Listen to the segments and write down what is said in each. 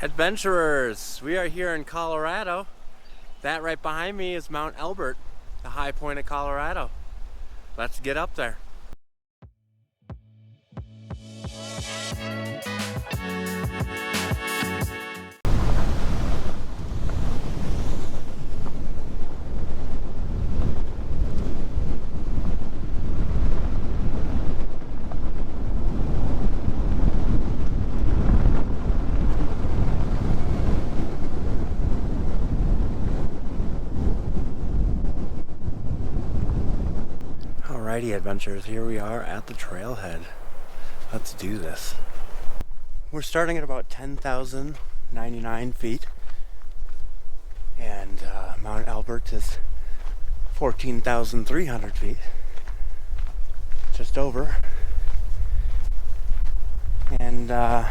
Adventurers, we are here in Colorado. That right behind me is Mt Elbert, the high point of Colorado. Let's get up there. Alrighty, adventurers, here we are at the trailhead. Let's do this. We're starting at about 10,099 feet, and Mount Elbert is 14,300 feet, just over. And the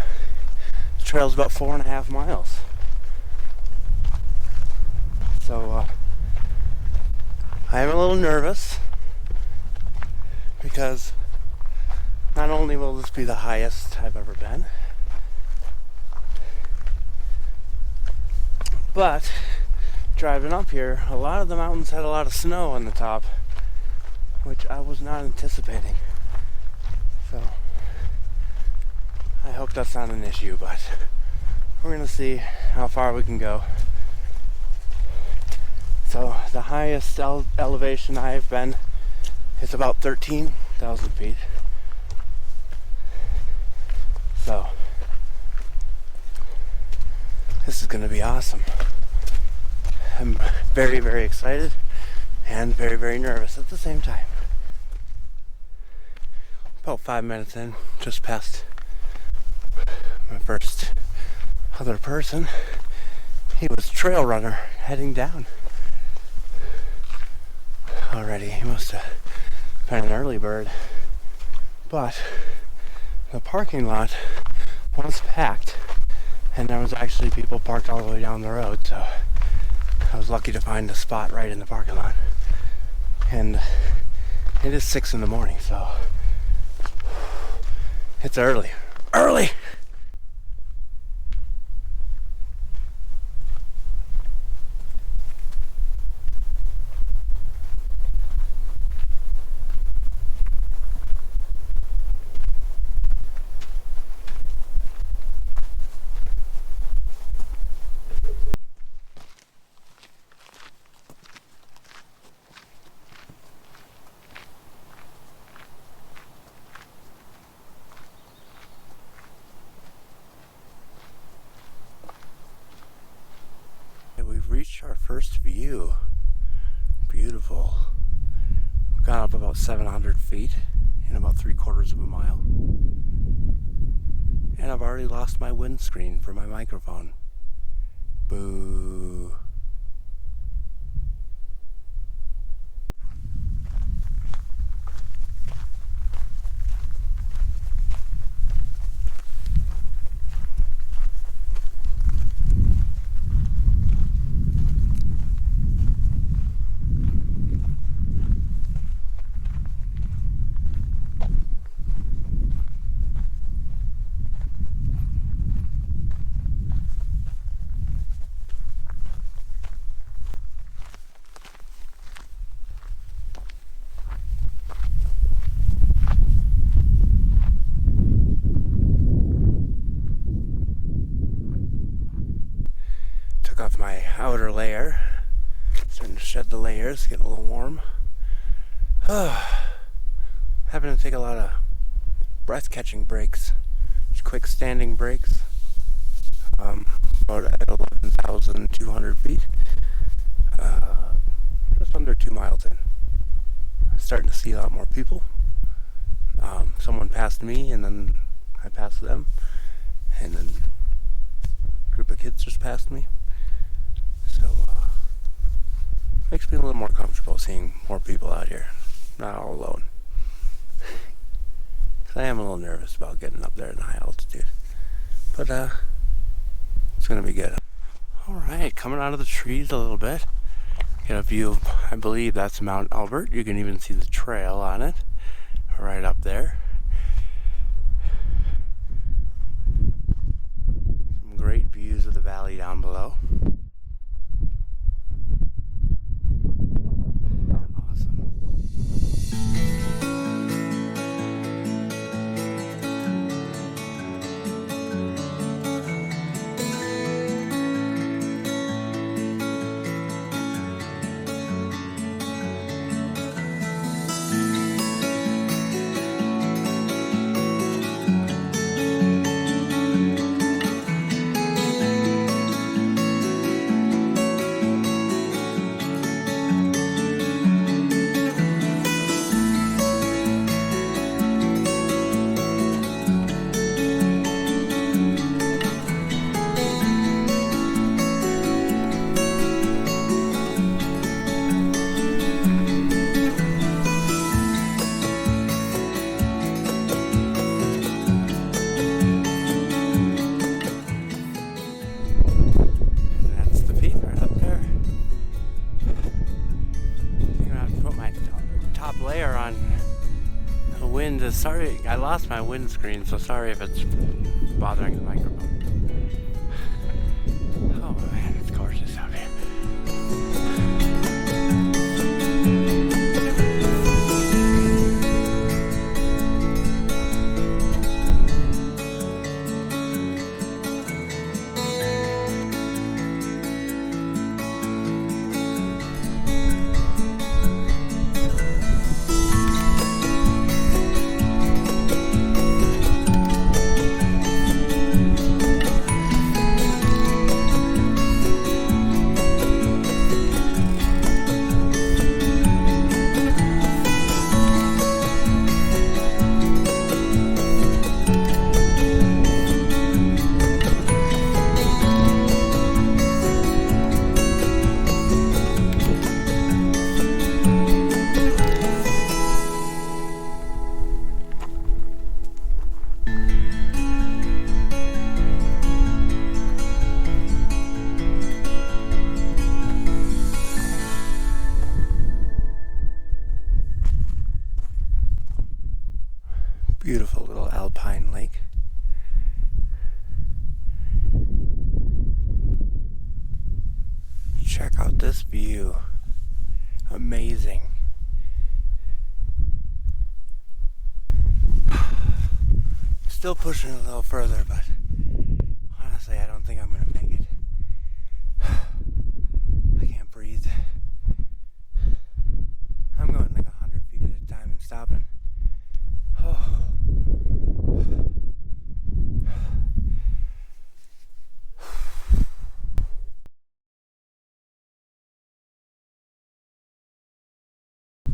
trail's about 4.5 miles. So I am a little nervous, because not only will this be the highest I've ever been, but driving up here, a lot of the mountains had a lot of snow on the top, which I was not anticipating. So I hope that's not an issue, but we're gonna see how far we can go. So the highest elevation I've been is about 13,000 feet. So this is going to be awesome. I'm very, very excited and very, very nervous at the same time. About 5 minutes in, just past my first other person. He was a trail runner heading down already. He must have been an early bird, but the parking lot was packed, and there was actually people parked all the way down the road, so I was lucky to find a spot right in the parking lot. And it is 6 in the morning, so it's early. We've reached our first view. Beautiful. We've gone up about 700 feet in about 3/4 of a mile. And I've already lost my windscreen for my microphone. Boo. Took off my outer layer, starting to shed the layers, getting a little warm. Having to take a lot of breath-catching breaks, just quick standing breaks. About at 11,200 feet, just under 2 miles in. Starting to see a lot more people. Someone passed me, and then I passed them, and then a group of kids just passed me. So makes me a little more comfortable seeing more people out here, not all alone. Cause I am a little nervous about getting up there in high altitude, but it's gonna be good. All right, coming out of the trees a little bit, get a view of, I believe that's Mount Elbert. You can even see the trail on it, right up there. Some great views of down below. Awesome. Layer on the wind is sorry. I lost my windscreen, so sorry if it's bothering the microphone. Oh man, it's gorgeous out here. Beautiful little alpine lake. Check out this view. Amazing. Still pushing a little further, but honestly, I don't think I'm gonna make it. I can't breathe. I'm going like 100 feet at a time and stopping. Oh.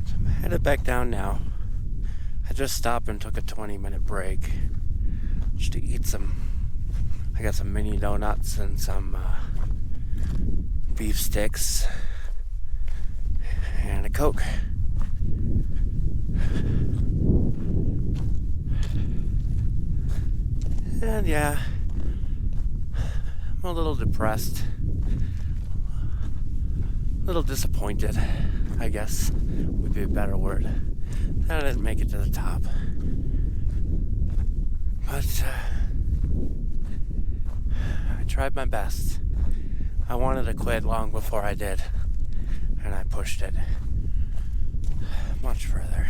So I'm headed back down now. I just stopped and took a 20-minute break just to eat I got some mini donuts and some beef sticks and a Coke. And yeah, I'm a little depressed, a little disappointed, I guess would be a better word. I didn't make it to the top. But I tried my best. I wanted to quit long before I did, and I pushed it much further.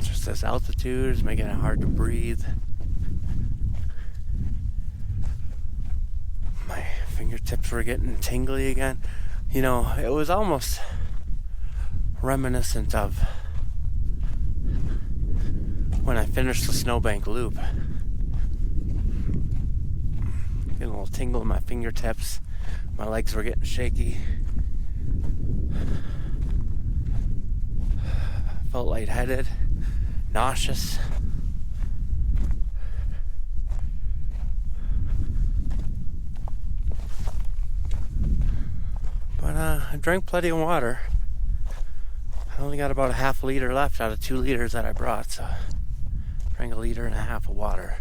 Just this altitude is making it hard to breathe. My fingertips were getting tingly again. You know, it was almost reminiscent of when I finished the snowbank loop. Getting a little tingle in my fingertips. My legs were getting shaky. Felt lightheaded, nauseous. But I drank plenty of water. I only got about a half liter left out of 2 liters that I brought, so I drank 1.5 liters of water.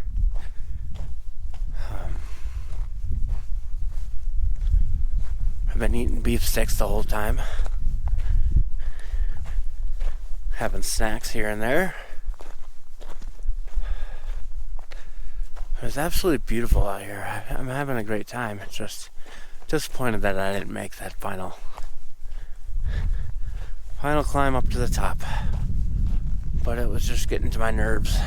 I've been eating beef sticks the whole time. having snacks here and there. It was absolutely beautiful out here. I'm having a great time. It's just disappointed that I didn't make that final climb up to the top. But it was just getting to my nerves.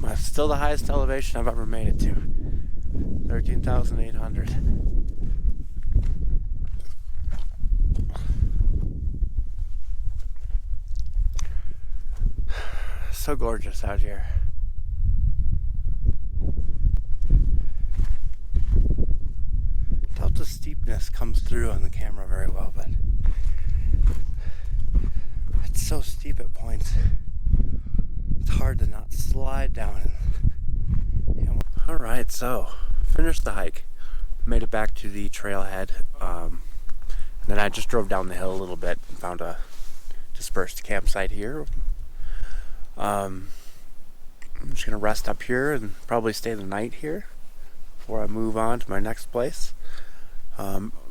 That's still the highest elevation I've ever made it to. 13,800. So gorgeous out here. Doubt the steepness comes through on the camera very well, but it's so steep at points. It's hard to not slide down. Alright, so finished the hike. Made it back to the trailhead. Then I just drove down the hill a little bit and found a dispersed campsite here. I'm just gonna rest up here and probably stay the night here before I move on to my next place.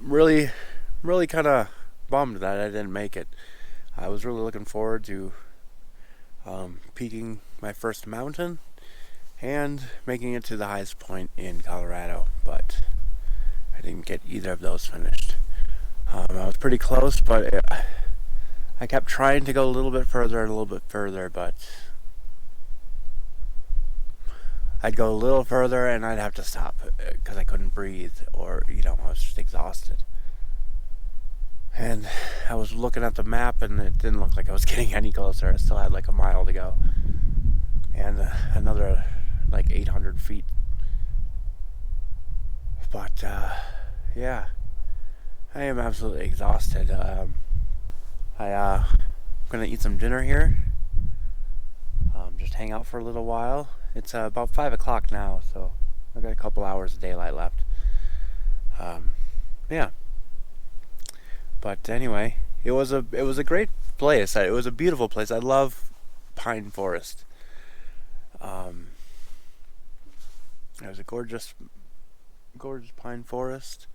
Really kind of bummed that I didn't make it. I was really looking forward to peaking my first mountain and making it to the highest point in Colorado, but I didn't get either of those finished. I was pretty close, but I kept trying to go a little bit further, but I'd go a little further and I'd have to stop because I couldn't breathe, or I was just exhausted. And I was looking at the map and it didn't look like I was getting any closer. I still had like a mile to go and another like 800 feet. But yeah, I am absolutely exhausted. I'm gonna eat some dinner here. Just hang out for a little while. It's about 5 o'clock now, so I've got a couple hours of daylight left. Yeah. But anyway, it was a great place. It was a beautiful place. I love pine forest. It was a gorgeous pine forest.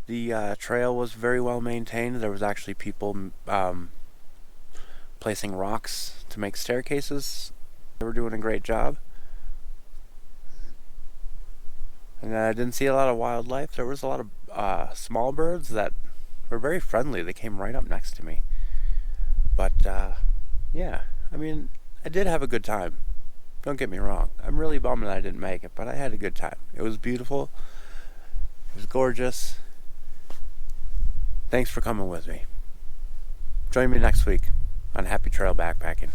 The trail was very well maintained. There was actually people placing rocks to make staircases. They were doing a great job. And I didn't see a lot of wildlife. There was a lot of small birds that were very friendly. They came right up next to me. But yeah, I mean, I did have a good time. Don't get me wrong. I'm really bummed that I didn't make it, but I had a good time. It was beautiful. It was gorgeous. Thanks for coming with me. Join me next week on Happy Trail Backpacking.